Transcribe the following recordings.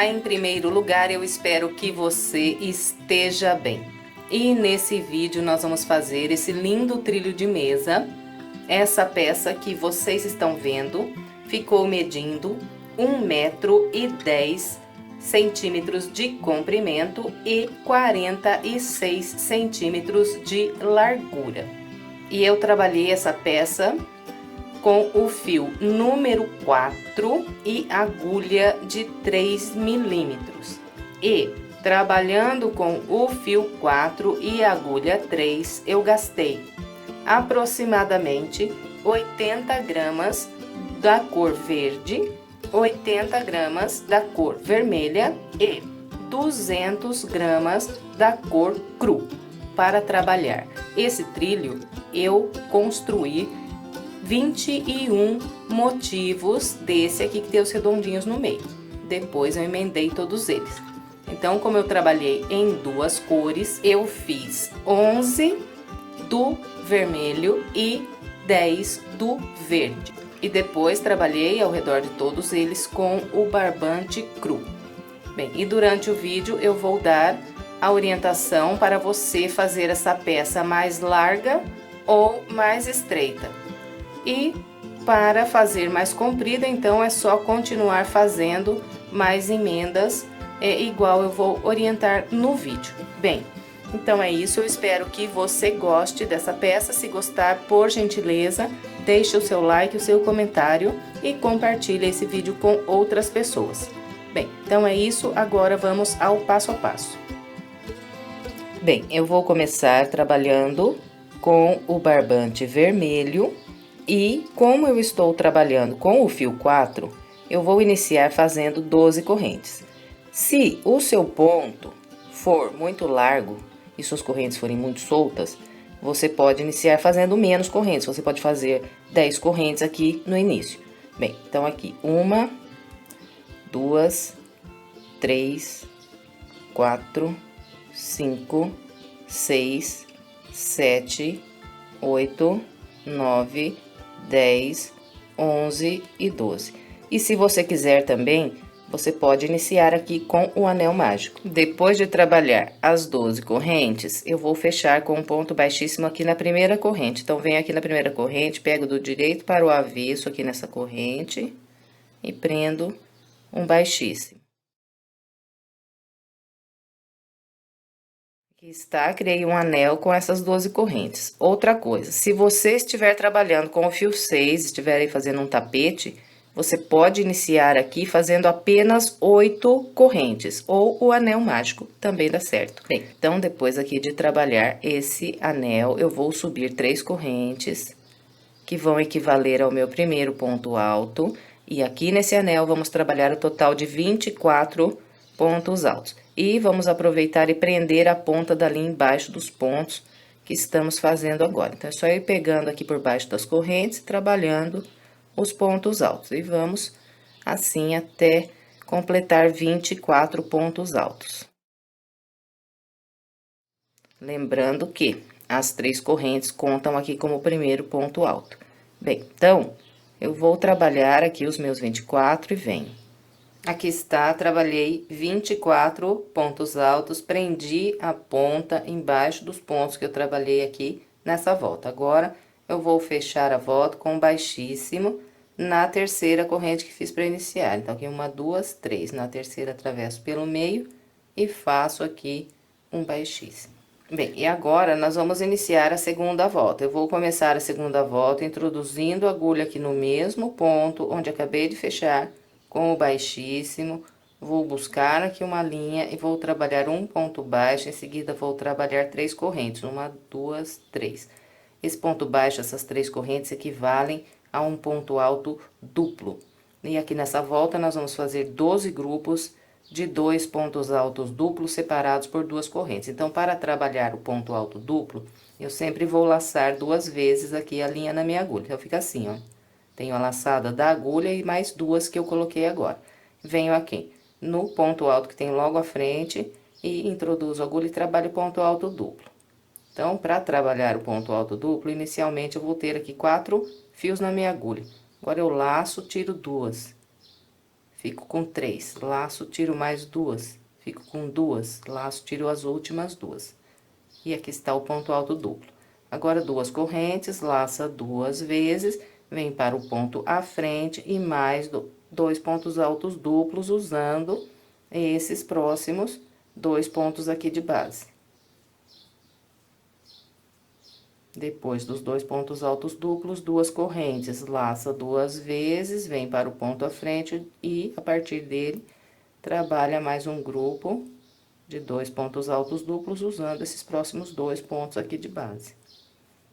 Olá, em primeiro lugar, eu espero que você esteja bem. E nesse vídeo nós vamos fazer esse lindo trilho de mesa. Essa peça que vocês estão vendo ficou medindo 1,10 m de comprimento e 46 centímetros de largura. E eu trabalhei essa peça com o fio número 4 e agulha de 3 milímetros. E trabalhando com o fio 4 e agulha 3, eu gastei aproximadamente 80 gramas da cor verde, 80 gramas da cor vermelha e 200 gramas da cor cru. Para trabalhar esse trilho, eu construí 21 motivos desse aqui que tem os redondinhos no meio. Depois eu emendei todos eles. Então, como eu trabalhei em duas cores, eu fiz 11 do vermelho e 10 do verde. E depois trabalhei ao redor de todos eles com o barbante cru. Bem, e durante o vídeo eu vou dar a orientação para você fazer essa peça mais larga ou mais estreita. E para fazer mais comprida, então é só continuar fazendo mais emendas, igual eu vou orientar no vídeo. Bem, então é isso, eu espero que você goste dessa peça. Se gostar, por gentileza, deixe o seu like, o seu comentário e compartilhe esse vídeo com outras pessoas. Bem, então é isso, agora vamos ao passo a passo. Bem, eu vou começar trabalhando com o barbante vermelho. E como eu estou trabalhando com o fio 4, eu vou iniciar fazendo 12 correntes. Se o seu ponto for muito largo e suas correntes forem muito soltas, você pode iniciar fazendo menos correntes. Você pode fazer 10 correntes aqui no início. Bem, então aqui, 1, 2, 3, 4, 5, 6, 7, 8, 9, 10, 11 e 12. E se você quiser também, você pode iniciar aqui com o anel mágico. Depois de trabalhar as 12 correntes, eu vou fechar com um ponto baixíssimo aqui na primeira corrente. Então, venho aqui na primeira corrente, pego do direito para o avesso aqui nessa corrente e prendo um baixíssimo. Aqui está, criei um anel com essas 12 correntes. Outra coisa, se você estiver trabalhando com o fio 6, estiver aí fazendo um tapete, você pode iniciar aqui fazendo apenas 8 correntes, ou o anel mágico, também dá certo. Bem, então, depois aqui de trabalhar esse anel, eu vou subir 3 correntes, que vão equivaler ao meu primeiro ponto alto, e aqui nesse anel vamos trabalhar o total de 24 pontos altos. E vamos aproveitar e prender a ponta dali embaixo dos pontos que estamos fazendo agora. Então, é só ir pegando aqui por baixo das correntes, trabalhando os pontos altos. E vamos assim até completar 24 pontos altos. Lembrando que as 3 correntes contam aqui como o primeiro ponto alto. Bem, então, eu vou trabalhar aqui os meus 24 e venho. Aqui está, trabalhei 24 pontos altos, prendi a ponta embaixo dos pontos que eu trabalhei aqui nessa volta. Agora, eu vou fechar a volta com baixíssimo na terceira corrente que fiz para iniciar. Então, aqui 1, 2, 3. Na terceira, atravesso pelo meio e faço aqui um baixíssimo. Bem, e agora nós vamos iniciar a segunda volta. Eu vou começar a segunda volta introduzindo a agulha aqui no mesmo ponto onde acabei de fechar com o baixíssimo. Vou buscar aqui uma linha e vou trabalhar um ponto baixo, em seguida vou trabalhar 3 correntes, 1, 2, 3. Esse ponto baixo, essas 3 correntes equivalem a um ponto alto duplo. E aqui nessa volta nós vamos fazer 12 grupos de 2 pontos altos duplos separados por 2 correntes. Então, para trabalhar o ponto alto duplo, eu sempre vou laçar 2 vezes aqui a linha na minha agulha. Então, fica assim, ó. Tenho a laçada da agulha e mais 2 que eu coloquei agora. Venho aqui no ponto alto que tem logo à frente e introduzo a agulha e trabalho o ponto alto duplo. Então, para trabalhar o ponto alto duplo, inicialmente eu vou ter aqui 4 fios na minha agulha. Agora, eu laço, tiro 2. fico com 3, laço, tiro mais 2, fico com 2, laço, tiro as últimas 2. E aqui está o ponto alto duplo. Agora, 2 correntes, laça 2 vezes, vem para o ponto à frente e mais 2 pontos altos duplos, usando esses próximos 2 pontos aqui de base. Depois dos 2 pontos altos duplos, 2 correntes, laça 2 vezes, vem para o ponto à frente e, a partir dele, trabalha mais um grupo de 2 pontos altos duplos, usando esses próximos 2 pontos aqui de base.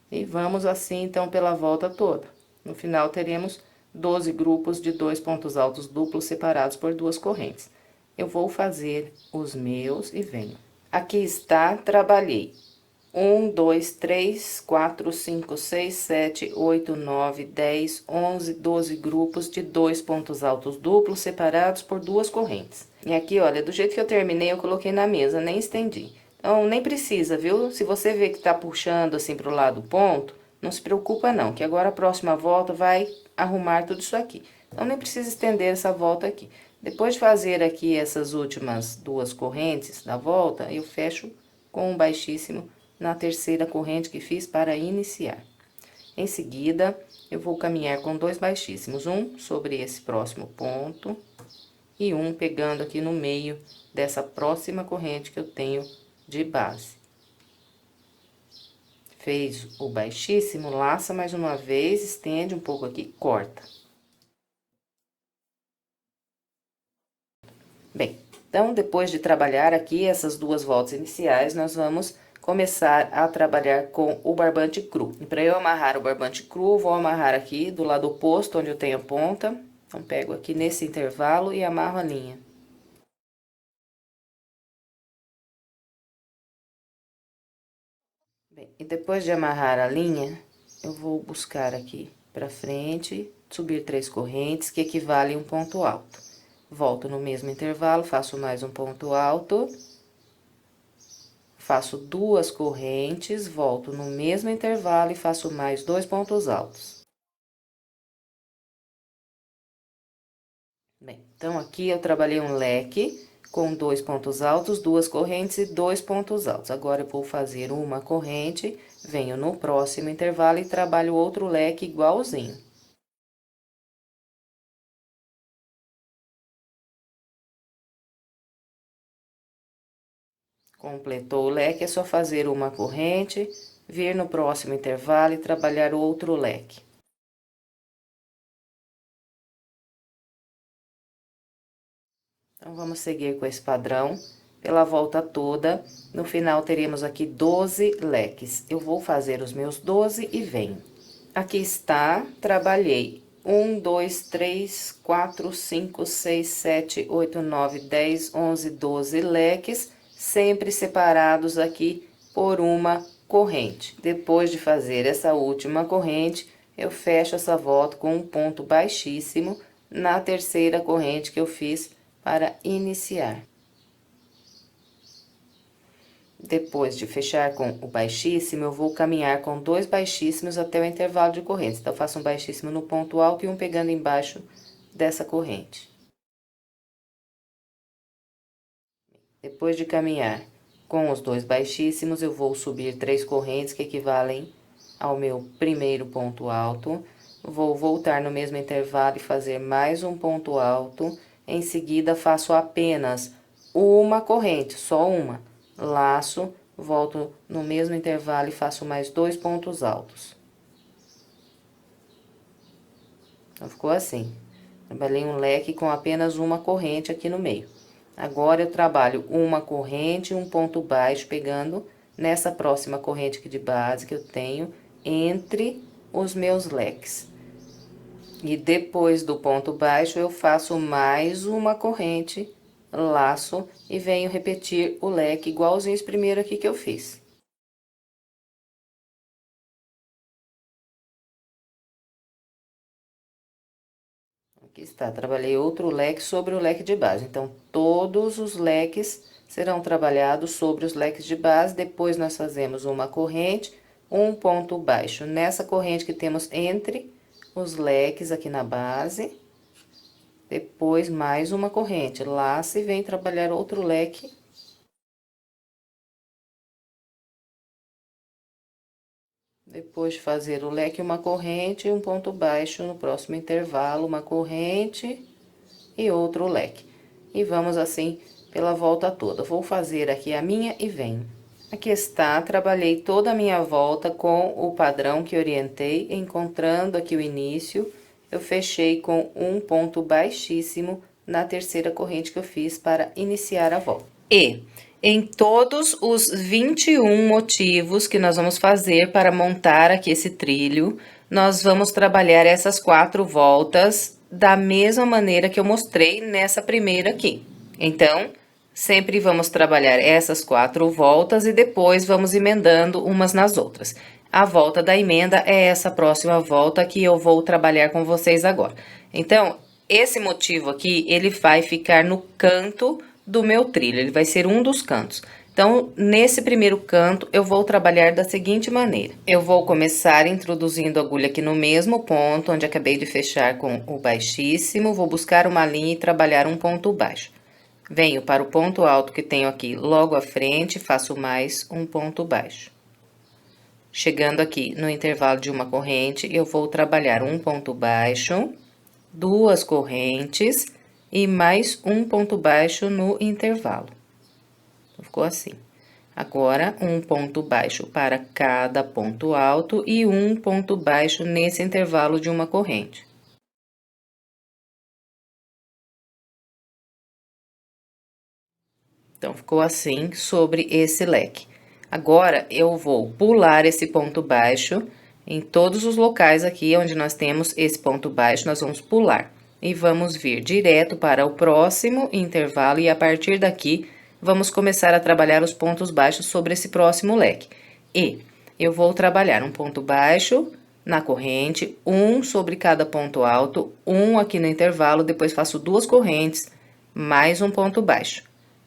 E vamos assim, então, pela volta toda. No final, teremos 12 grupos de 2 pontos altos duplos separados por 2 correntes. Eu vou fazer os meus e venho. Aqui está, trabalhei 1, 2, 3, 4, 5, 6, 7, 8, 9, 10, 11, 12 grupos de 2 pontos altos duplos separados por 2 correntes. E aqui, olha, do jeito que eu terminei, eu coloquei na mesa, nem estendi. Então, nem precisa, viu? Se você vê que tá puxando assim pro lado do ponto, não se preocupa não, que agora a próxima volta vai arrumar tudo isso aqui. Então, nem precisa estender essa volta aqui. Depois de fazer aqui essas últimas 2 correntes da volta, eu fecho com um baixíssimo na terceira corrente que fiz para iniciar. Em seguida, eu vou caminhar com 2 baixíssimos, um sobre esse próximo ponto e um pegando aqui no meio dessa próxima corrente que eu tenho de base. Fez o baixíssimo, laça mais uma vez, estende um pouco aqui, corta. Bem, então, depois de trabalhar aqui essas 2 voltas iniciais, nós vamos começar a trabalhar com o barbante cru. E para eu amarrar o barbante cru, vou amarrar aqui do lado oposto, onde eu tenho a ponta. Então, pego aqui nesse intervalo e amarro a linha. Bem, e depois de amarrar a linha, eu vou buscar aqui pra frente, subir 3 correntes, que equivale a um ponto alto. Volto no mesmo intervalo, faço mais um ponto alto. Faço 2 correntes, volto no mesmo intervalo e faço mais 2 pontos altos. Bem, então, aqui eu trabalhei um leque com 2 pontos altos, 2 correntes e 2 pontos altos. Agora, eu vou fazer uma corrente, venho no próximo intervalo e trabalho outro leque igualzinho. Completou o leque, é só fazer uma corrente, vir no próximo intervalo e trabalhar outro leque. Então, vamos seguir com esse padrão pela volta toda. No final, teremos aqui 12 leques. Eu vou fazer os meus 12 e venho. Aqui está, trabalhei 1, 2, 3, 4, 5, 6, 7, 8, 9, 10, 11, 12 leques, sempre separados aqui por uma corrente. Depois de fazer essa última corrente, eu fecho essa volta com um ponto baixíssimo na terceira corrente que eu fiz para iniciar. Depois de fechar com o baixíssimo, eu vou caminhar com 2 baixíssimos até o intervalo de correntes. Então, eu faço um baixíssimo no ponto alto e um pegando embaixo dessa corrente. Depois de caminhar com os 2 baixíssimos, eu vou subir 3 correntes que equivalem ao meu primeiro ponto alto. Vou voltar no mesmo intervalo e fazer mais um ponto alto. Em seguida, faço apenas uma corrente, só uma. Laço, volto no mesmo intervalo e faço mais 2 pontos altos. Então, ficou assim. Trabalhei um leque com apenas uma corrente aqui no meio. Agora, eu trabalho uma corrente e um ponto baixo, pegando nessa próxima corrente aqui de base que eu tenho entre os meus leques. E depois do ponto baixo, eu faço mais uma corrente, laço e venho repetir o leque igualzinho esse primeiro aqui que eu fiz. Aqui está, trabalhei outro leque sobre o leque de base. Então, todos os leques serão trabalhados sobre os leques de base. Depois, nós fazemos uma corrente, um ponto baixo nessa corrente que temos entre os leques aqui na base. depois mais uma corrente, laça e vem trabalhar outro leque. Depois de fazer o leque, uma corrente e um ponto baixo, no próximo intervalo, uma corrente e outro leque. E vamos assim pela volta toda. Vou fazer aqui a minha e venho. Aqui está, trabalhei toda a minha volta com o padrão que orientei, encontrando aqui o início, eu fechei com um ponto baixíssimo na terceira corrente que eu fiz para iniciar a volta. E em todos os 21 motivos que nós vamos fazer para montar aqui esse trilho, nós vamos trabalhar essas 4 voltas da mesma maneira que eu mostrei nessa primeira aqui. Então, sempre vamos trabalhar essas 4 voltas e depois vamos emendando umas nas outras. A volta da emenda é essa próxima volta que eu vou trabalhar com vocês agora. Então, esse motivo aqui, ele vai ficar no canto do meu trilho, ele vai ser um dos cantos. Então, nesse primeiro canto, eu vou trabalhar da seguinte maneira. Eu vou começar introduzindo a agulha aqui no mesmo ponto, onde acabei de fechar com o baixíssimo, vou buscar uma linha e trabalhar um ponto baixo. Venho para o ponto alto que tenho aqui logo à frente, faço mais um ponto baixo. Chegando aqui no intervalo de uma corrente, eu vou trabalhar um ponto baixo, 2 correntes e mais um ponto baixo no intervalo. Ficou assim. Agora, um ponto baixo para cada ponto alto e um ponto baixo nesse intervalo de uma corrente. Então, ficou assim sobre esse leque. Agora, eu vou pular esse ponto baixo em todos os locais aqui onde nós temos esse ponto baixo, nós vamos pular. E vamos vir direto para o próximo intervalo e a partir daqui, vamos começar a trabalhar os pontos baixos sobre esse próximo leque. E eu vou trabalhar um ponto baixo na corrente, um sobre cada ponto alto, um aqui no intervalo, depois faço 2 correntes, mais um ponto baixo.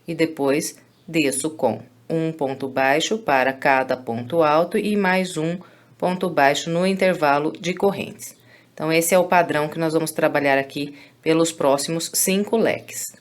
E depois desço com um ponto baixo para cada ponto alto e mais um ponto baixo no intervalo de correntes. Então, esse é o padrão que nós vamos trabalhar aqui pelos próximos 5 leques.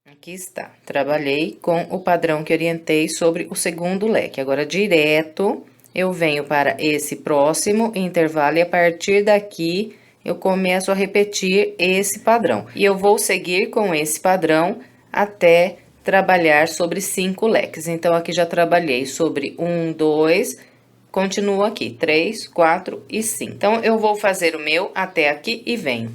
Aqui está, trabalhei com o padrão que orientei sobre o segundo leque. Agora, direto, eu venho para esse próximo intervalo e a partir daqui, eu começo a repetir esse padrão. E eu vou seguir com esse padrão até trabalhar sobre 5 leques. Então, aqui já trabalhei sobre 1, 2, continuo aqui, 3, 4 e 5. Então, eu vou fazer o meu até aqui e venho.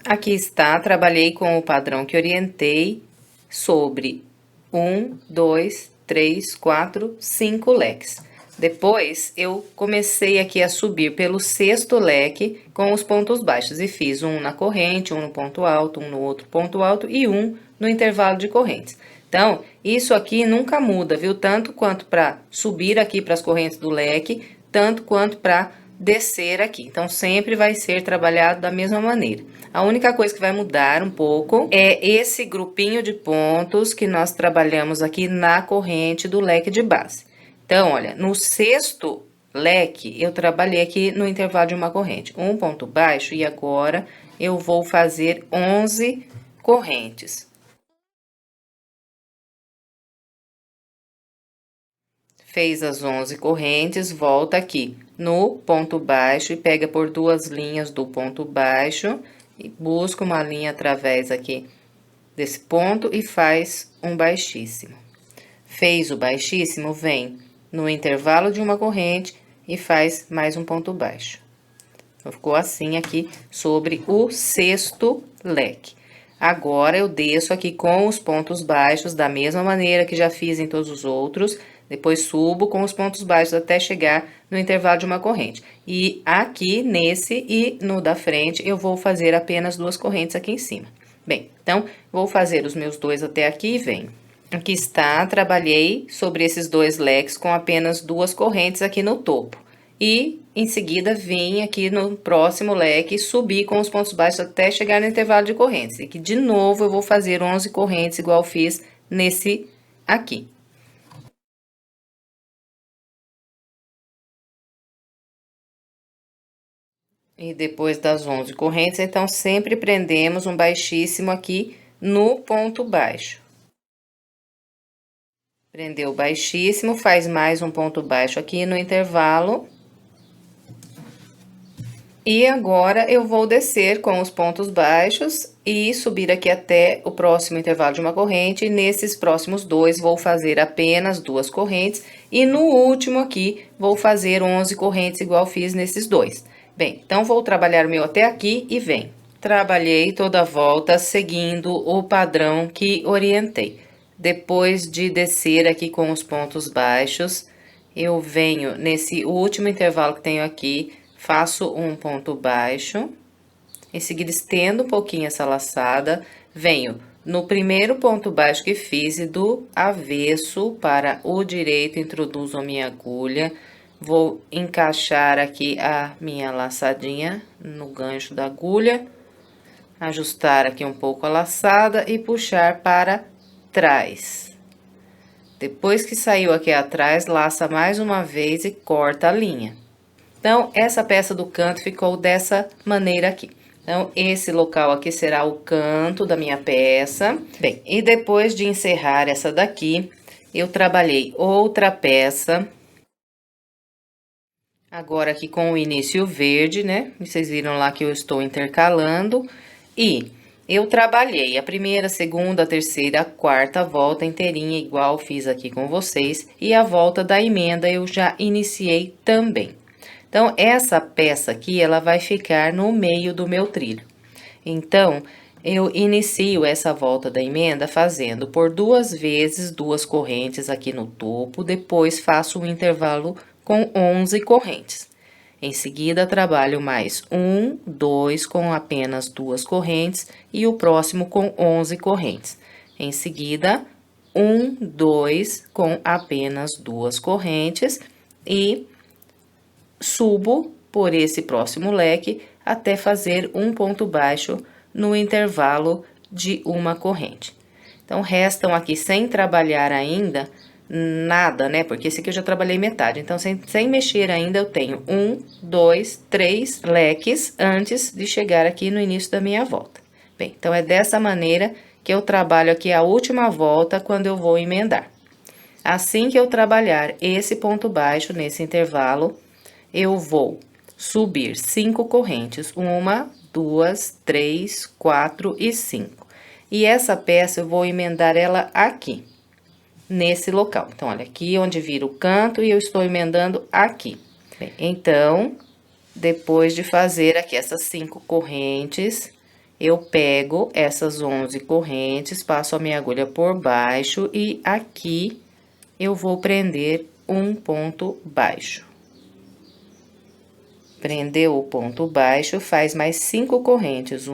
Aqui está, trabalhei com o padrão que orientei sobre 1, 2, 3, 4, 5 leques. Depois, eu comecei aqui a subir pelo 6º leque com os pontos baixos e fiz um na corrente, um no ponto alto, um no outro ponto alto e um no intervalo de correntes. Então, isso aqui nunca muda, viu? Tanto quanto para subir aqui para as correntes do leque, tanto quanto para descer aqui. Então, sempre vai ser trabalhado da mesma maneira. A única coisa que vai mudar um pouco é esse grupinho de pontos que nós trabalhamos aqui na corrente do leque de base. Então, olha, no 6º leque, eu trabalhei aqui no intervalo de uma corrente, um ponto baixo, e agora eu vou fazer 11 correntes. Fez as 11 correntes, volta aqui no ponto baixo e pega por 2 linhas do ponto baixo e busca uma linha através aqui desse ponto e faz um baixíssimo. Fez o baixíssimo, vem no intervalo de uma corrente e faz mais um ponto baixo. Então, ficou assim aqui sobre o 6º leque. Agora, eu desço aqui com os pontos baixos da mesma maneira que já fiz em todos os outros. Depois, subo com os pontos baixos até chegar no intervalo de uma corrente. E aqui, nesse e no da frente, eu vou fazer apenas 2 correntes aqui em cima. Bem, então, vou fazer os meus 2 até aqui e venho. Aqui está, trabalhei sobre esses 2 leques com apenas 2 correntes aqui no topo. E em seguida vim aqui no próximo leque e subir com os pontos baixos até chegar no intervalo de correntes. E que de novo eu vou fazer 11 correntes igual fiz nesse aqui. E depois das 11 correntes, então, sempre prendemos um baixíssimo aqui no ponto baixo. Prendeu baixíssimo, faz mais um ponto baixo aqui no intervalo. E agora, eu vou descer com os pontos baixos e subir aqui até o próximo intervalo de uma corrente. E nesses próximos dois, vou fazer apenas 2 correntes. E no último aqui, vou fazer 11 correntes igual fiz nesses dois. Bem, então, vou trabalhar o meu até aqui e vem. Trabalhei toda a volta seguindo o padrão que orientei. Depois de descer aqui com os pontos baixos, eu venho nesse último intervalo que tenho aqui, faço um ponto baixo. Em seguida, estendo um pouquinho essa laçada, venho no primeiro ponto baixo que fiz e do avesso para o direito, introduzo a minha agulha. Vou encaixar aqui a minha laçadinha no gancho da agulha, ajustar aqui um pouco a laçada e puxar para trás. Depois que saiu aqui atrás, laça mais uma vez e corta a linha. Então, essa peça do canto ficou dessa maneira aqui. Então, esse local aqui será o canto da minha peça. Bem, e depois de encerrar essa daqui, eu trabalhei outra peça. Agora aqui com o início verde, né? Vocês viram lá que eu estou intercalando. E eu trabalhei a primeira, segunda, terceira, a quarta volta inteirinha, igual fiz aqui com vocês. E a volta da emenda eu já iniciei também. Então, essa peça aqui, ela vai ficar no meio do meu trilho. Então, eu inicio essa volta da emenda fazendo por 2 vezes 2 correntes aqui no topo, depois faço um intervalo com 11 correntes. Em seguida, trabalho mais 1, 2 com apenas 2 correntes e o próximo com 11 correntes. Em seguida, 1, 2 com apenas 2 correntes e subo por esse próximo leque até fazer um ponto baixo no intervalo de uma corrente. Então, restam aqui sem trabalhar ainda nada, né? Porque esse aqui eu já trabalhei metade. Então, sem mexer ainda, eu tenho 1, 2, 3 leques antes de chegar aqui no início da minha volta. Bem, então, é dessa maneira que eu trabalho aqui a última volta quando eu vou emendar. Assim que eu trabalhar esse ponto baixo nesse intervalo, eu vou subir 5 correntes, 1, 2, 3, 4 e 5. E essa peça eu vou emendar ela aqui, nesse local. Então, olha, aqui onde vira o canto e eu estou emendando aqui. Bem, então, depois de fazer aqui essas 5 correntes, eu pego essas 11 correntes, passo a minha agulha por baixo e aqui eu vou prender um ponto baixo. Prendeu o ponto baixo, faz mais 5 correntes. 1,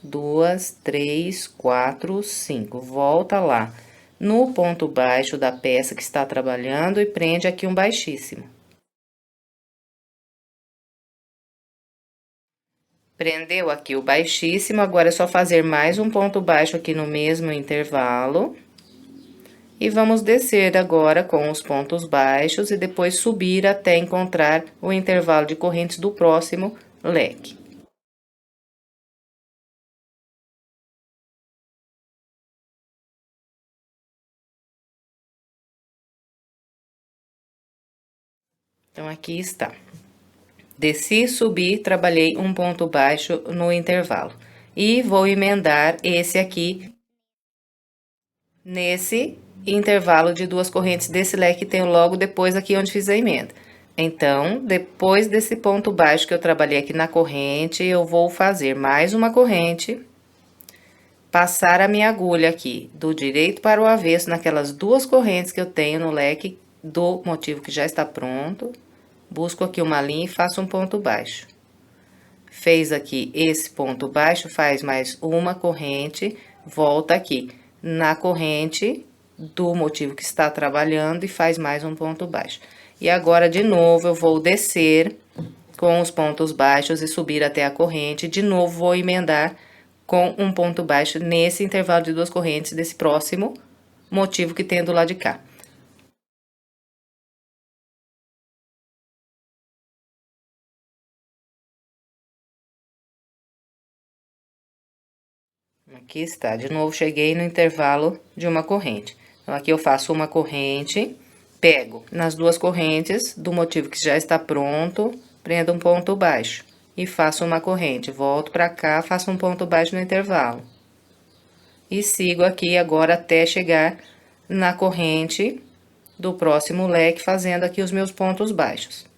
2, 3, 4, 5. Volta lá no ponto baixo da peça que está trabalhando e prende aqui um baixíssimo. Prendeu aqui o baixíssimo, agora é só fazer mais um ponto baixo aqui no mesmo intervalo. E vamos descer agora com os pontos baixos e depois subir até encontrar o intervalo de correntes do próximo leque. Então, aqui está. Desci, subi, trabalhei um ponto baixo no intervalo. E vou emendar esse aqui nesse intervalo de 2 correntes desse leque que tenho logo depois aqui onde fiz a emenda. Então, depois desse ponto baixo que eu trabalhei aqui na corrente, eu vou fazer mais uma corrente, passar a minha agulha aqui do direito para o avesso naquelas 2 correntes que eu tenho no leque do motivo que já está pronto. Busco aqui uma linha e faço um ponto baixo. Fez aqui esse ponto baixo, faz mais uma corrente, volta aqui na corrente do motivo que está trabalhando e faz mais um ponto baixo. E agora, de novo, eu vou descer com os pontos baixos e subir até a corrente. De novo, vou emendar com um ponto baixo nesse intervalo de duas correntes desse próximo motivo que tem do lado de cá. Aqui está, de novo cheguei no intervalo de uma corrente. Então, aqui eu faço uma corrente, pego nas duas correntes do motivo que já está pronto, prendo um ponto baixo e faço uma corrente. Volto pra cá, faço um ponto baixo no intervalo. E sigo aqui agora até chegar na corrente do próximo leque, fazendo aqui os meus pontos baixos.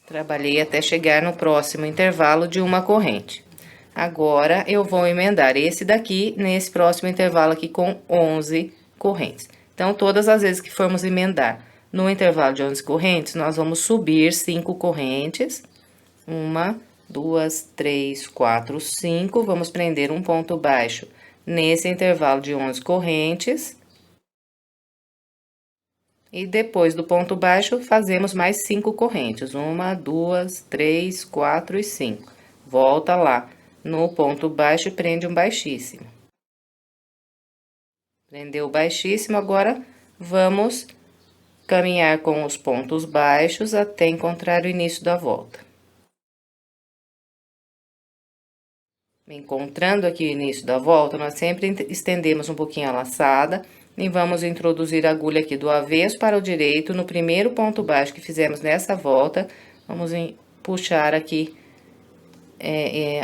Trabalhei até chegar no próximo intervalo de uma corrente. Agora, eu vou emendar esse daqui nesse próximo intervalo aqui com 11 correntes. Então, todas as vezes que formos emendar no intervalo de 11 correntes, nós vamos subir 5 correntes. 1, 2, 3, 4, 5. Vamos prender um ponto baixo nesse intervalo de 11 correntes. E depois do ponto baixo, fazemos mais 5 correntes. 1, 2, 3, 4 e 5. Volta lá no ponto baixo e prende um baixíssimo. Prendeu o baixíssimo, agora vamos caminhar com os pontos baixos até encontrar o início da volta. Encontrando aqui o início da volta, nós sempre estendemos um pouquinho a laçada e vamos introduzir a agulha aqui do avesso para o direito no primeiro ponto baixo que fizemos nessa volta. Vamos puxar aqui,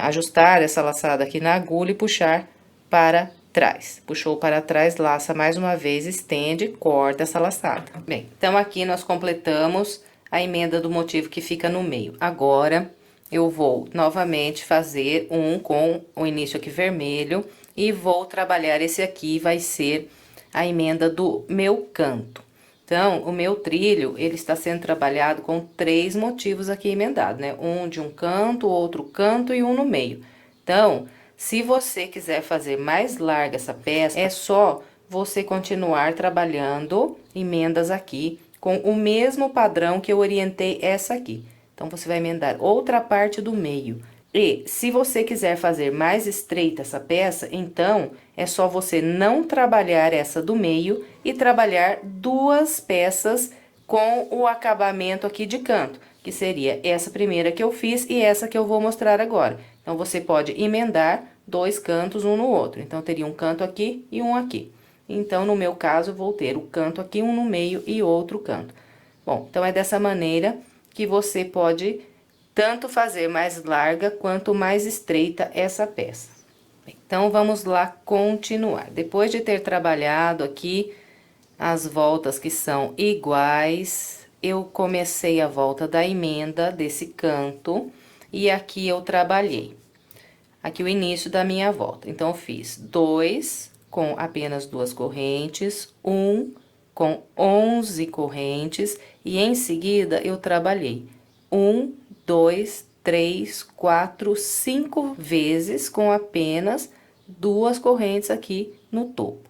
ajustar essa laçada aqui na agulha e puxar para trás. Puxou para trás, laça mais uma vez, estende, corta essa laçada. Bem, então aqui nós completamos a emenda do motivo que fica no meio. Agora, eu vou novamente fazer um com o início aqui vermelho e vou trabalhar esse aqui, vai ser a emenda do meu canto. Então, o meu trilho, ele está sendo trabalhado com 3 motivos aqui emendados, né? Um de um canto, outro canto e um no meio. Então, se você quiser fazer mais larga essa peça, é só você continuar trabalhando emendas aqui com o mesmo padrão que eu orientei essa aqui. Então, você vai emendar outra parte do meio. E, se você quiser fazer mais estreita essa peça, então, é só você não trabalhar essa do meio e trabalhar 2 peças com o acabamento aqui de canto, que seria essa primeira que eu fiz e essa que eu vou mostrar agora. Então, você pode emendar 2 cantos um no outro. Então, teria um canto aqui e um aqui. Então, no meu caso, eu vou ter o canto aqui, um no meio e outro canto. Bom, então, é dessa maneira que você pode tanto fazer mais larga quanto mais estreita essa peça. Então, vamos lá continuar. Depois de ter trabalhado aqui as voltas que são iguais, eu comecei a volta da emenda desse canto e aqui eu trabalhei. Aqui o início da minha volta. Então, eu fiz 2 com apenas 2 correntes, 1 com 11 correntes e em seguida eu trabalhei 1, 2, 3, 4, 5 vezes com apenas 2 correntes aqui no topo.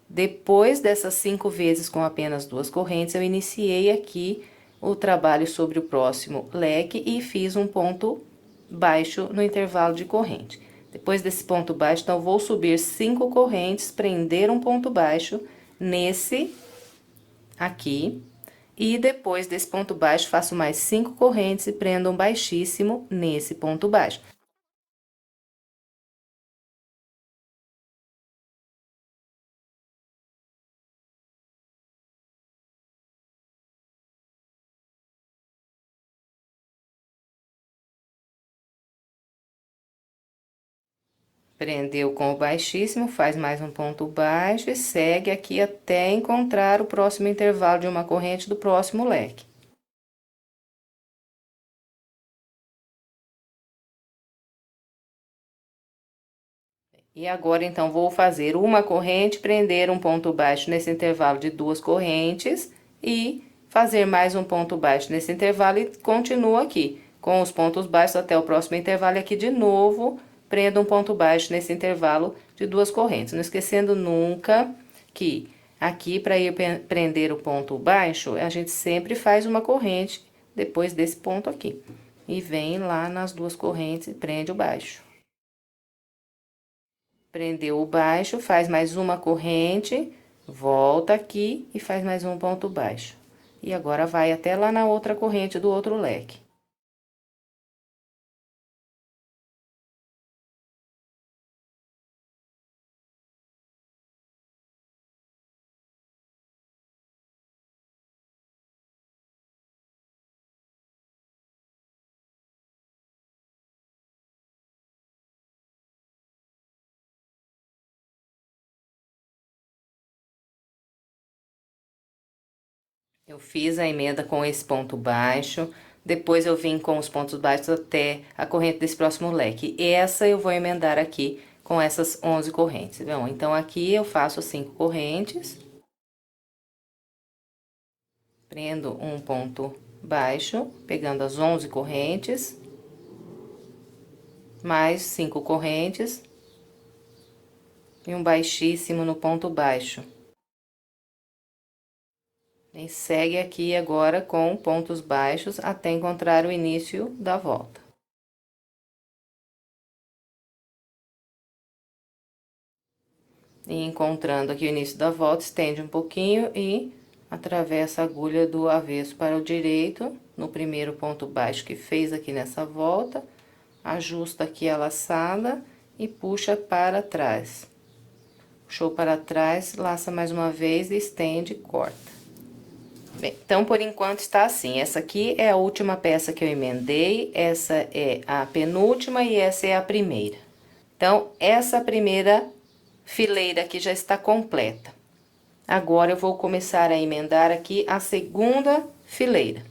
Depois dessas 5 vezes com apenas 2 correntes, eu iniciei aqui o trabalho sobre o próximo leque e fiz um ponto baixo no intervalo de corrente. Depois desse ponto baixo, então, eu vou subir 5 correntes, prender um ponto baixo nesse aqui. E depois desse ponto baixo, faço mais 5 correntes e prendo um baixíssimo nesse ponto baixo. Prendeu com o baixíssimo, faz mais um ponto baixo e segue aqui até encontrar o próximo intervalo de uma corrente do próximo leque. E agora, então, vou fazer uma corrente, prender um ponto baixo nesse intervalo de 2 correntes e fazer mais um ponto baixo nesse intervalo e continuo aqui com os pontos baixos até o próximo intervalo e aqui de novo prendo um ponto baixo nesse intervalo de 2 correntes. Não esquecendo nunca que aqui, para ir prender o ponto baixo, a gente sempre faz uma corrente depois desse ponto aqui. E vem lá nas 2 correntes e prende o baixo. Prendeu o baixo, faz mais uma corrente, volta aqui e faz mais um ponto baixo. E agora vai até lá na outra corrente do outro leque. Eu fiz a emenda com esse ponto baixo, depois eu vim com os pontos baixos até a corrente desse próximo leque. E essa eu vou emendar aqui com essas 11 correntes. Bom, então aqui eu faço 5 correntes. Prendo um ponto baixo, pegando as 11 correntes. Mais 5 correntes. E um baixíssimo no ponto baixo. E segue aqui agora com pontos baixos até encontrar o início da volta. E encontrando aqui o início da volta, estende um pouquinho e atravessa a agulha do avesso para o direito, no primeiro ponto baixo que fez aqui nessa volta, ajusta aqui a laçada e puxa para trás. Puxou para trás, laça mais uma vez, estende e corta. Bem, então, por enquanto, está assim. Essa aqui é a última peça que eu emendei, essa é a penúltima e essa é a primeira. Então, essa primeira fileira aqui já está completa. Agora, eu vou começar a emendar aqui a segunda fileira.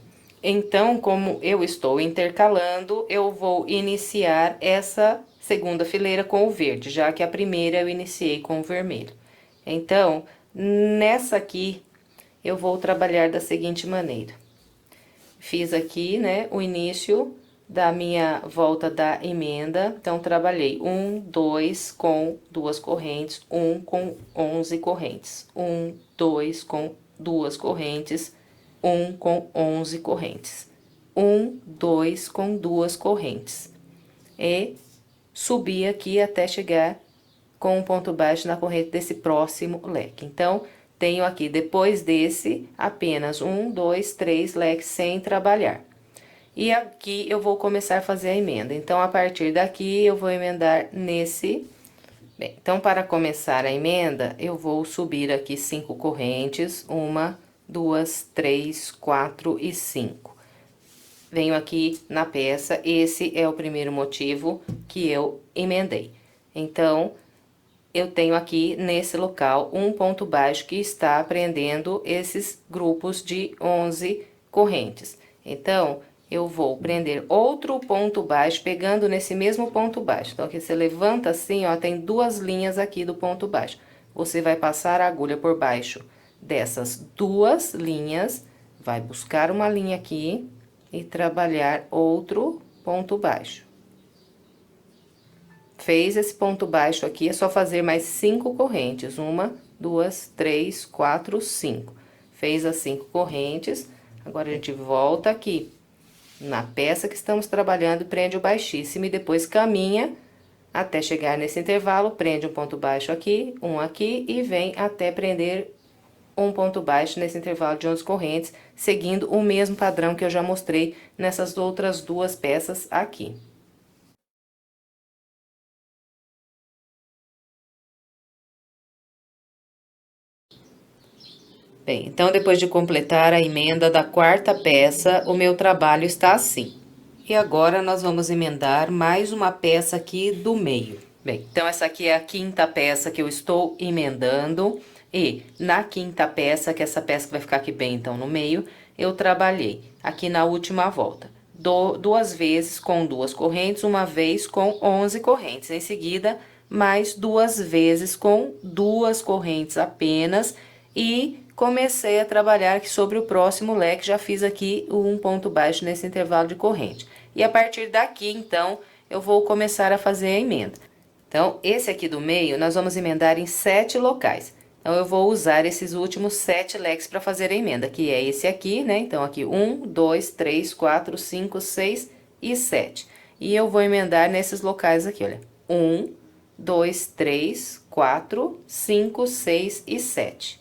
Então, como eu estou intercalando, eu vou iniciar essa segunda fileira com o verde, já que a primeira eu iniciei com o vermelho. Então, nessa aqui, eu vou trabalhar da seguinte maneira. Fiz aqui, né, o início da minha volta da emenda. Então, trabalhei 1, 2 com 2 correntes, 1 com 11 correntes. 1, 2 com 2 correntes, 1 com 11 correntes. 1, 2 com 2 correntes. E subi aqui até chegar com um ponto baixo na corrente desse próximo leque. Então, tenho aqui, depois desse, apenas 1, 2, 3 leques sem trabalhar. E aqui eu vou começar a fazer a emenda. Então, a partir daqui, eu vou emendar nesse... Bem, então, para começar a emenda, eu vou subir aqui 5 correntes, 1, 2, 3, 4 e 5. Venho aqui na peça, esse é o primeiro motivo que eu emendei. Então, eu tenho aqui nesse local um ponto baixo que está prendendo esses grupos de 11 correntes. Então, eu vou prender outro ponto baixo, pegando nesse mesmo ponto baixo. Então, aqui você levanta assim, ó, tem 2 linhas aqui do ponto baixo. Você vai passar a agulha por baixo dessas 2 linhas, vai buscar uma linha aqui e trabalhar outro ponto baixo. Fez esse ponto baixo aqui, é só fazer mais 5 correntes. 1, 2, 3, 4, 5. Fez as 5 correntes, agora a gente volta aqui na peça que estamos trabalhando, prende o baixíssimo e depois caminha até chegar nesse intervalo, prende um ponto baixo aqui, um aqui e vem até prender um ponto baixo nesse intervalo de 11 correntes, seguindo o mesmo padrão que eu já mostrei nessas outras 2 peças aqui. Bem, então, depois de completar a emenda da 4ª peça, o meu trabalho está assim. E agora, nós vamos emendar mais uma peça aqui do meio. Bem, então, essa aqui é a 5ª peça que eu estou emendando. E na 5ª peça, que é essa peça que vai ficar aqui bem, então, no meio, eu trabalhei aqui na última volta. 2 vezes com 2 correntes, 1 vez com 11 correntes. Em seguida, mais 2 vezes com 2 correntes apenas. E comecei a trabalhar aqui sobre o próximo leque, já fiz aqui um ponto baixo nesse intervalo de corrente. E a partir daqui, então, eu vou começar a fazer a emenda. Então, esse aqui do meio, nós vamos emendar em 7 locais. Então, eu vou usar esses últimos 7 leques para fazer a emenda, que é esse aqui, né? Então, aqui 1, 2, 3, 4, 5, 6 e 7. E eu vou emendar nesses locais aqui, olha. 1, 2, 3, 4, 5, 6 e 7.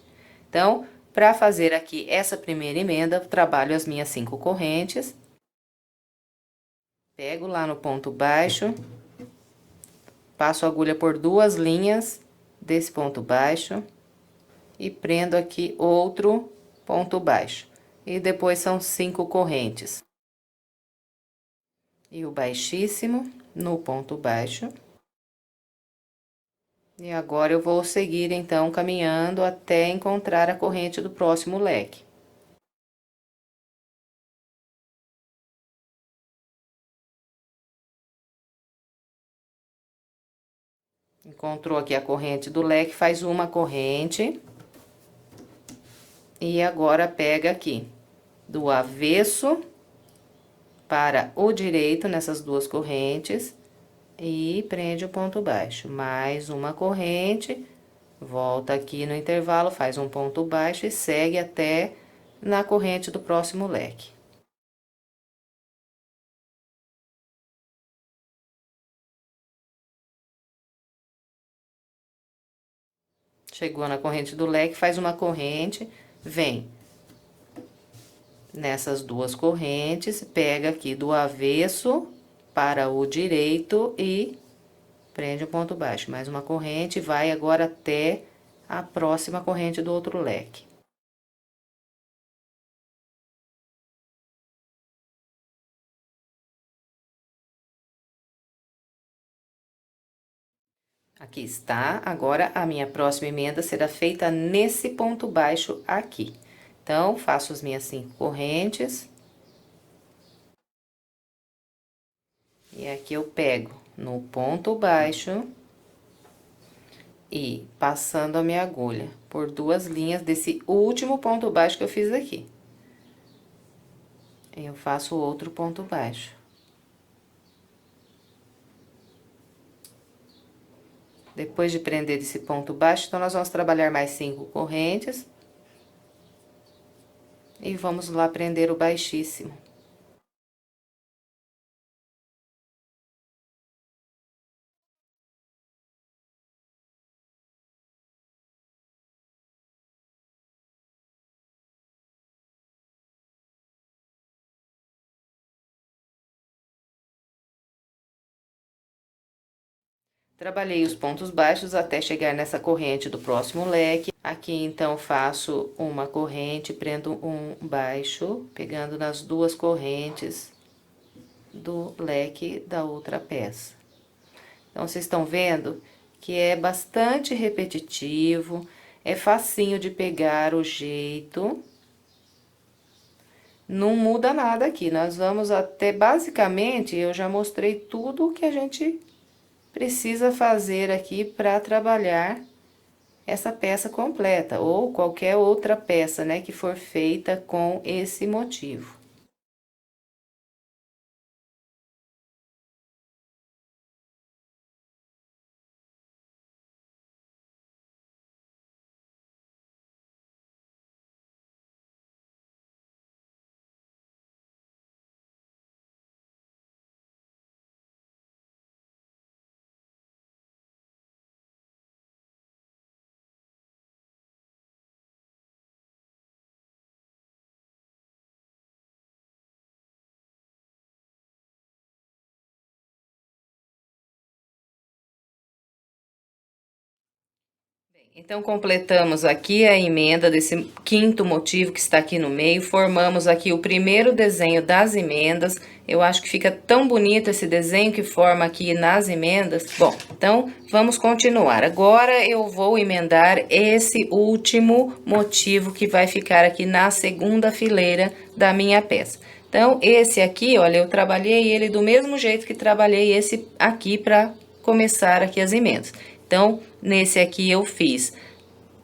Então, para fazer aqui essa primeira emenda, eu trabalho as minhas 5 correntes. Pego lá no ponto baixo, passo a agulha por 2 linhas desse ponto baixo e prendo aqui outro ponto baixo. E depois são 5 correntes. E o baixíssimo no ponto baixo. E agora eu vou seguir então caminhando até encontrar a corrente do próximo leque. Encontrou aqui a corrente do leque, faz uma corrente. E agora pega aqui do avesso para o direito nessas 2 correntes e prende o ponto baixo. Mais uma corrente, volta aqui no intervalo, faz um ponto baixo e segue até na corrente do próximo leque. Chegou na corrente do leque, faz uma corrente, vem nessas 2 correntes, pega aqui do avesso para o direito e prende o ponto baixo. Mais uma corrente, vai agora até a próxima corrente do outro leque. Aqui está, agora a minha próxima emenda será feita nesse ponto baixo aqui. Então, faço as minhas 5 correntes. E aqui eu pego no ponto baixo e passando a minha agulha por 2 linhas desse último ponto baixo que eu fiz aqui. Eu faço outro ponto baixo. Depois de prender esse ponto baixo, então, nós vamos trabalhar mais 5 correntes. E vamos lá prender o baixíssimo. Trabalhei os pontos baixos até chegar nessa corrente do próximo leque. Aqui, então, faço uma corrente, prendo um baixo, pegando nas 2 correntes do leque da outra peça. Então, vocês estão vendo que é bastante repetitivo, é facinho de pegar o jeito. Não muda nada aqui, nós vamos até, basicamente, eu já mostrei tudo o que a gente precisa fazer aqui para trabalhar essa peça completa, ou qualquer outra peça, né, que for feita com esse motivo. Então, completamos aqui a emenda desse 5º motivo que está aqui no meio, formamos aqui o primeiro desenho das emendas. Eu acho que fica tão bonito esse desenho que forma aqui nas emendas. Bom, então, vamos continuar. Agora, eu vou emendar esse último motivo que vai ficar aqui na 2ª fileira da minha peça. Então, esse aqui, olha, eu trabalhei ele do mesmo jeito que trabalhei esse aqui para começar aqui as emendas. Então, nesse aqui eu fiz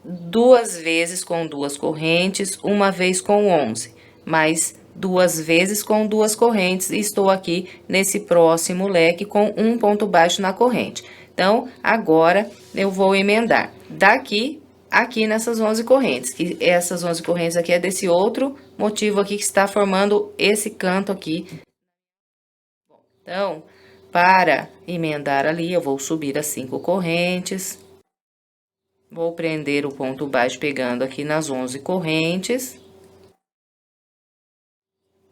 2 vezes com 2 correntes, uma vez com 11, mais duas vezes com duas correntes e estou aqui nesse próximo leque com um ponto baixo na corrente. Então, agora eu vou emendar daqui aqui nessas 11 correntes, que essas 11 correntes aqui é desse outro motivo aqui que está formando esse canto aqui. Então, para emendar ali, eu vou subir as 5 correntes. Vou prender o ponto baixo pegando aqui nas 11 correntes.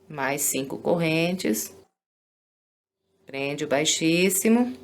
Mais 5 correntes. Prende o baixíssimo.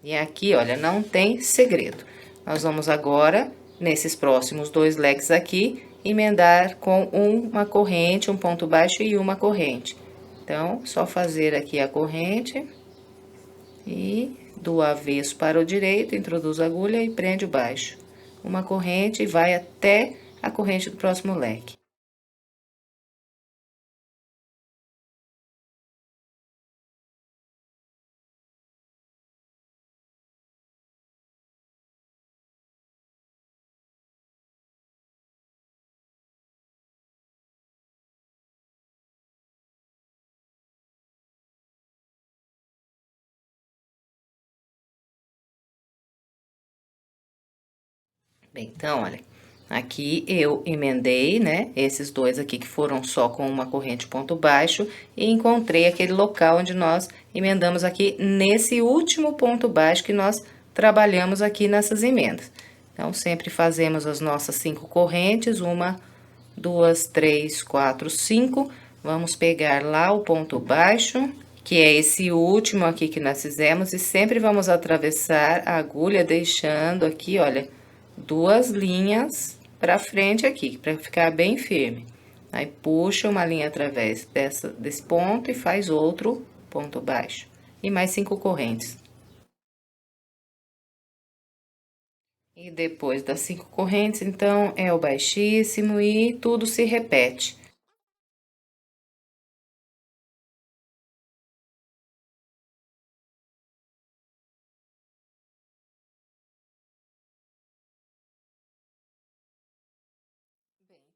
E aqui, olha, não tem segredo. Nós vamos agora, nesses próximos 2 leques aqui, emendar com uma corrente, um ponto baixo e uma corrente. Então, só fazer aqui a corrente e do avesso para o direito, introduz a agulha e prende o baixo. Uma corrente e vai até a corrente do próximo leque. Bem, então, olha, aqui eu emendei, né, esses dois aqui que foram só com uma corrente ponto baixo e encontrei aquele local onde nós emendamos aqui nesse último ponto baixo que nós trabalhamos aqui nessas emendas. Então, sempre fazemos as nossas 5 correntes, uma, duas, três, quatro, 5. Vamos pegar lá o ponto baixo, que é esse último aqui que nós fizemos, e sempre vamos atravessar a agulha deixando aqui, olha, 2 linhas pra frente aqui, pra ficar bem firme. Aí, puxa uma linha através desse ponto e faz outro ponto baixo. E mais 5 correntes. E depois das 5 correntes, então, é o baixíssimo e tudo se repete.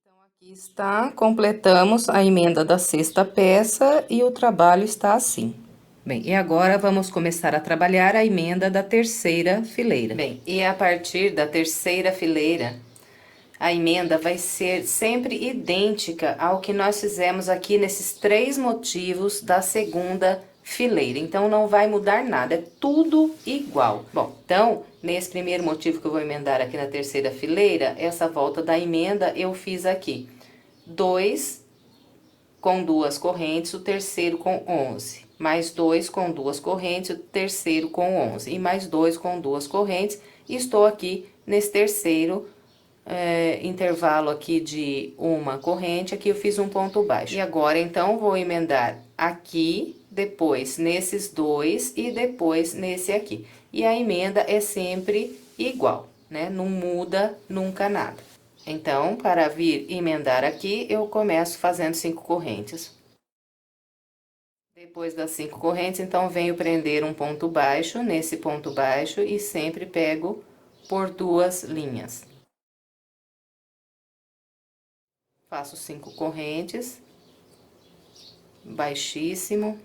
Então, aqui está, completamos a emenda da 6ª peça e o trabalho está assim. Bem, e agora vamos começar a trabalhar a emenda da 3ª fileira. Bem, e a partir da 3ª fileira, a emenda vai ser sempre idêntica ao que nós fizemos aqui nesses 3 motivos da 2ª fileira. Então, não vai mudar nada, é tudo igual. Bom, então, nesse primeiro motivo que eu vou emendar aqui na 3ª fileira, essa volta da emenda eu fiz aqui 2 com 2 correntes, o terceiro com 11. Mais 2 com 2 correntes, o terceiro com 11. E mais 2 com 2 correntes, e estou aqui nesse terceiro intervalo aqui de uma corrente, aqui eu fiz um ponto baixo. E agora, então, vou emendar aqui, depois nesses 2 e depois nesse aqui. E a emenda é sempre igual, né? Não muda nunca nada. Então, para vir emendar aqui, eu começo fazendo 5 correntes. Depois das 5 correntes, então, venho prender um ponto baixo nesse ponto baixo e sempre pego por 2 linhas. Faço 5 correntes, baixíssimo.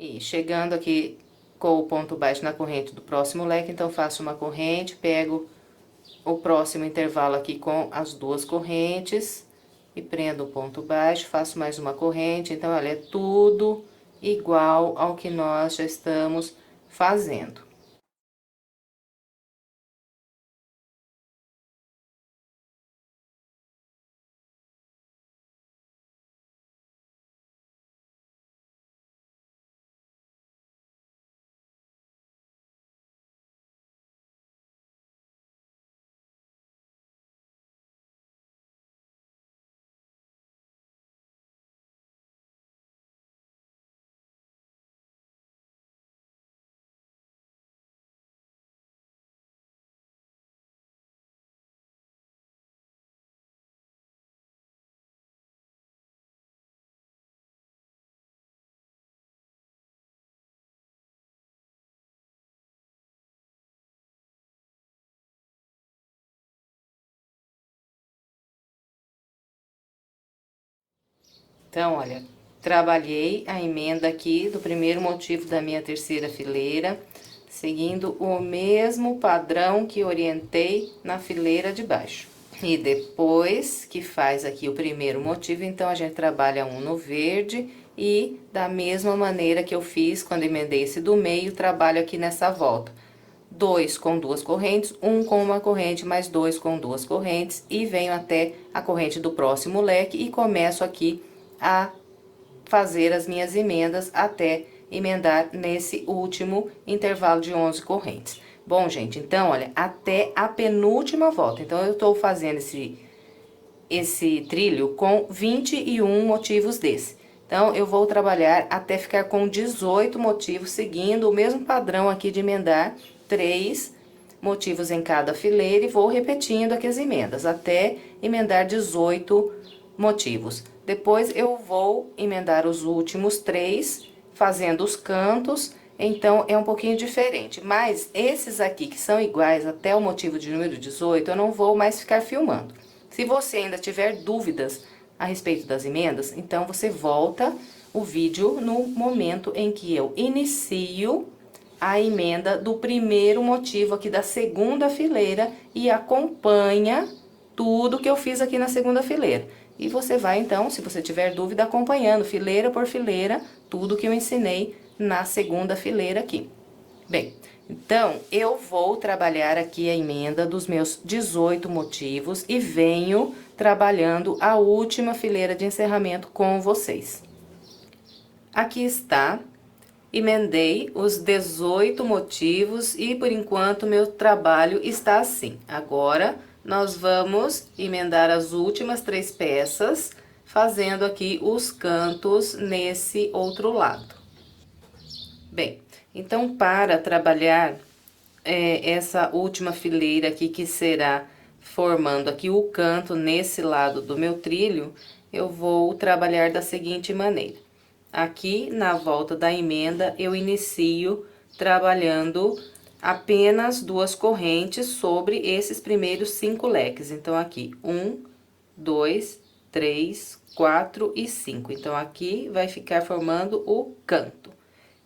E chegando aqui com o ponto baixo na corrente do próximo leque, então, faço uma corrente, pego o próximo intervalo aqui com as 2 correntes e prendo o ponto baixo, faço mais uma corrente. Então, olha, é tudo igual ao que nós já estamos fazendo. Então, olha, trabalhei a emenda aqui do primeiro motivo da minha terceira fileira, seguindo o mesmo padrão que orientei na fileira de baixo. E depois que faz aqui o primeiro motivo, então, a gente trabalha um no verde e da mesma maneira que eu fiz quando emendei esse do meio, trabalho aqui nessa volta. 2 com 2 correntes, 1 com uma corrente, mais 2 com 2 correntes, e venho até a corrente do próximo leque e começo aqui a fazer as minhas emendas até emendar nesse último intervalo de 11 correntes. Bom, gente, então, olha, até a penúltima volta. Então, eu tô fazendo esse trilho com 21 motivos desse. Então, eu vou trabalhar até ficar com 18 motivos, seguindo o mesmo padrão aqui de emendar 3 motivos em cada fileira e vou repetindo aqui as emendas, até emendar 18 motivos. Depois, eu vou emendar os últimos 3, fazendo os cantos, então, é um pouquinho diferente. Mas, esses aqui que são iguais até o motivo de número 18, eu não vou mais ficar filmando. Se você ainda tiver dúvidas a respeito das emendas, então, você volta o vídeo no momento em que eu inicio a emenda do primeiro motivo aqui da segunda fileira e acompanha tudo que eu fiz aqui na segunda fileira. E você vai, então, se você tiver dúvida, acompanhando fileira por fileira, tudo que eu ensinei na segunda fileira aqui. Bem, então, eu vou trabalhar aqui a emenda dos meus 18 motivos e venho trabalhando a última fileira de encerramento com vocês. Aqui está. Emendei os 18 motivos e, por enquanto, meu trabalho está assim. Agora, nós vamos emendar as últimas 3 peças, fazendo aqui os cantos nesse outro lado. Bem, então, para trabalhar essa última fileira aqui, que será formando aqui o canto nesse lado do meu trilho, eu vou trabalhar da seguinte maneira. Aqui, na volta da emenda, eu inicio trabalhando apenas 2 correntes sobre esses primeiros 5 leques. Então, aqui, 1, 2, 3, 4 e 5. Então, aqui vai ficar formando o canto.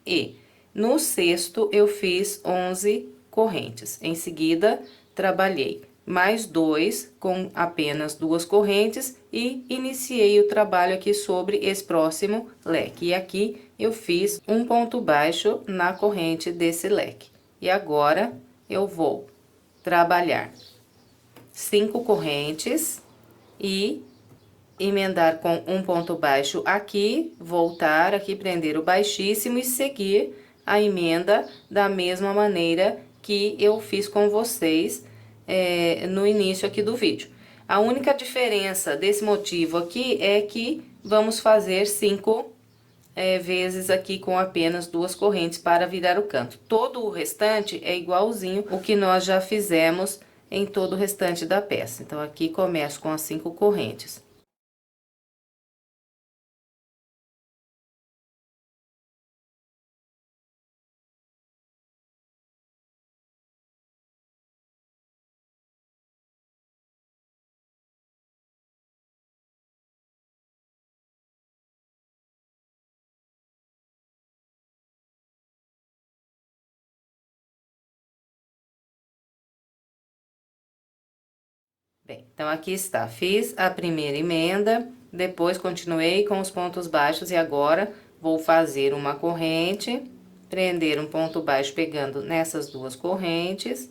E no sexto, eu fiz 11 correntes. Em seguida, trabalhei mais 2 com apenas 2 correntes e iniciei o trabalho aqui sobre esse próximo leque. E aqui eu fiz um ponto baixo na corrente desse leque. E agora eu vou trabalhar 5 correntes e emendar com um ponto baixo aqui, voltar aqui, prender o baixíssimo e seguir a emenda da mesma maneira que eu fiz com vocês no início aqui do vídeo. A única diferença desse motivo aqui é que vamos fazer 5 vezes aqui com apenas 2 correntes para virar o canto. Todo o restante é igualzinho o que nós já fizemos em todo o restante da peça. Então, aqui começo com as 5 correntes. Bem, então, aqui está, fiz a primeira emenda, depois continuei com os pontos baixos e agora vou fazer uma corrente, prender um ponto baixo pegando nessas 2 correntes.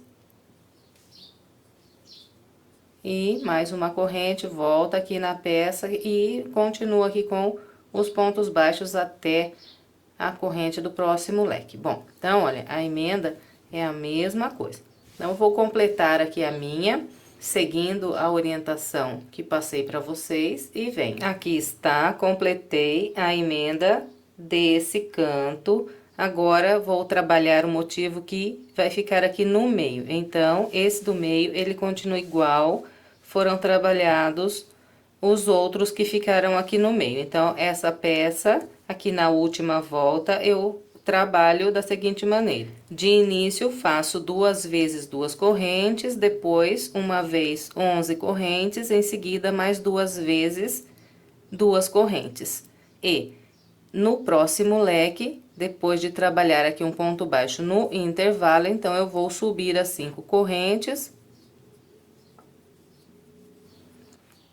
E mais uma corrente, volta aqui na peça e continua aqui com os pontos baixos até a corrente do próximo leque. Bom, então, olha, a emenda é a mesma coisa. Então, eu vou completar aqui a minha, seguindo a orientação que passei para vocês e vem. Aqui está, completei a emenda desse canto. Agora, vou trabalhar o motivo que vai ficar aqui no meio. Então, esse do meio, ele continua igual, foram trabalhados os outros que ficaram aqui no meio. Então, essa peça, aqui na última volta, eu trabalho da seguinte maneira. De início, faço 2 vezes 2 correntes, depois, uma vez 11 correntes, em seguida, mais 2 vezes 2 correntes. E no próximo leque, depois de trabalhar aqui um ponto baixo no intervalo, então, eu vou subir as 5 correntes.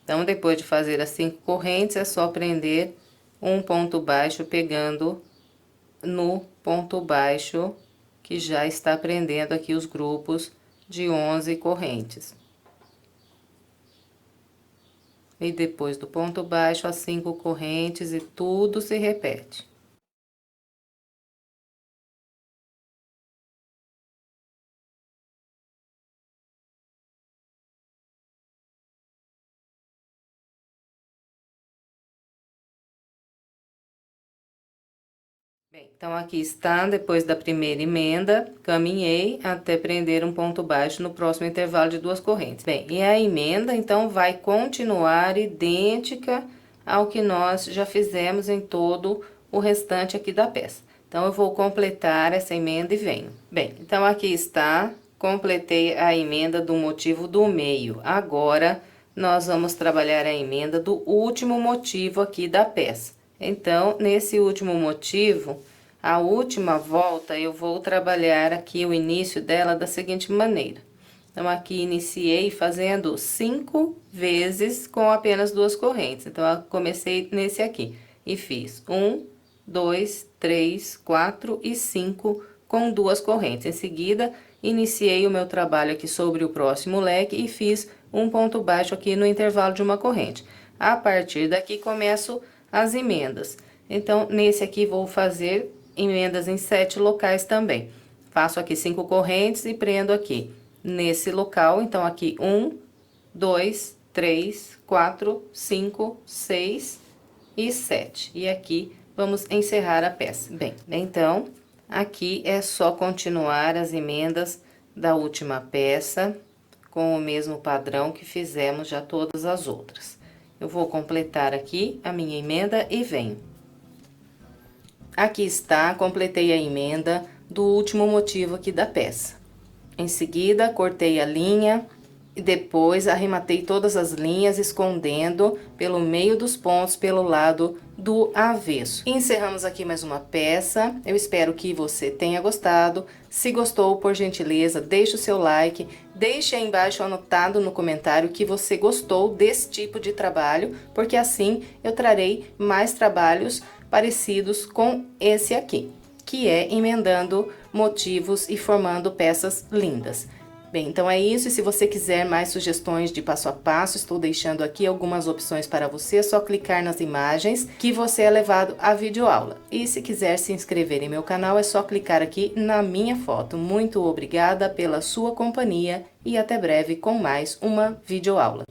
Então, depois de fazer as 5 correntes, é só prender um ponto baixo pegando no ponto baixo que já está prendendo aqui os grupos de 11 correntes. E depois do ponto baixo, as 5 correntes e tudo se repete. Bem, então, aqui está, depois da primeira emenda, caminhei até prender um ponto baixo no próximo intervalo de 2 correntes. Bem, e a emenda, então, vai continuar idêntica ao que nós já fizemos em todo o restante aqui da peça. Então, eu vou completar essa emenda e venho. Bem, então, aqui está, completei a emenda do motivo do meio. Agora, nós vamos trabalhar a emenda do último motivo aqui da peça. Então, nesse último motivo, a última volta, eu vou trabalhar aqui o início dela da seguinte maneira. Então, aqui iniciei fazendo 5 vezes com apenas 2 correntes. Então, eu comecei nesse aqui e fiz 1, 2, 3, 4 e 5 com 2 correntes. Em seguida, iniciei o meu trabalho aqui sobre o próximo leque e fiz um ponto baixo aqui no intervalo de uma corrente. A partir daqui, começo as emendas. Então, nesse aqui, vou fazer emendas em 7 locais também. Faço aqui 5 correntes e prendo aqui nesse local. Então, aqui 1, 2, 3, 4, 5, 6 e 7. E aqui, vamos encerrar a peça. Bem, então, aqui é só continuar as emendas da última peça com o mesmo padrão que fizemos já todas as outras. Eu vou completar aqui a minha emenda e venho. Aqui está, completei a emenda do último motivo aqui da peça. Em seguida, cortei a linha e depois arrematei todas as linhas, escondendo pelo meio dos pontos, pelo lado do avesso. E encerramos aqui mais uma peça. Eu espero que você tenha gostado. Se gostou, por gentileza, deixe o seu like, deixe aí embaixo anotado no comentário que você gostou desse tipo de trabalho, porque assim eu trarei mais trabalhos parecidos com esse aqui, que é emendando motivos e formando peças lindas. Bem, então é isso, e se você quiser mais sugestões de passo a passo, estou deixando aqui algumas opções para você, é só clicar nas imagens que você é levado à videoaula. E se quiser se inscrever em meu canal, é só clicar aqui na minha foto. Muito obrigada pela sua companhia e até breve com mais uma videoaula.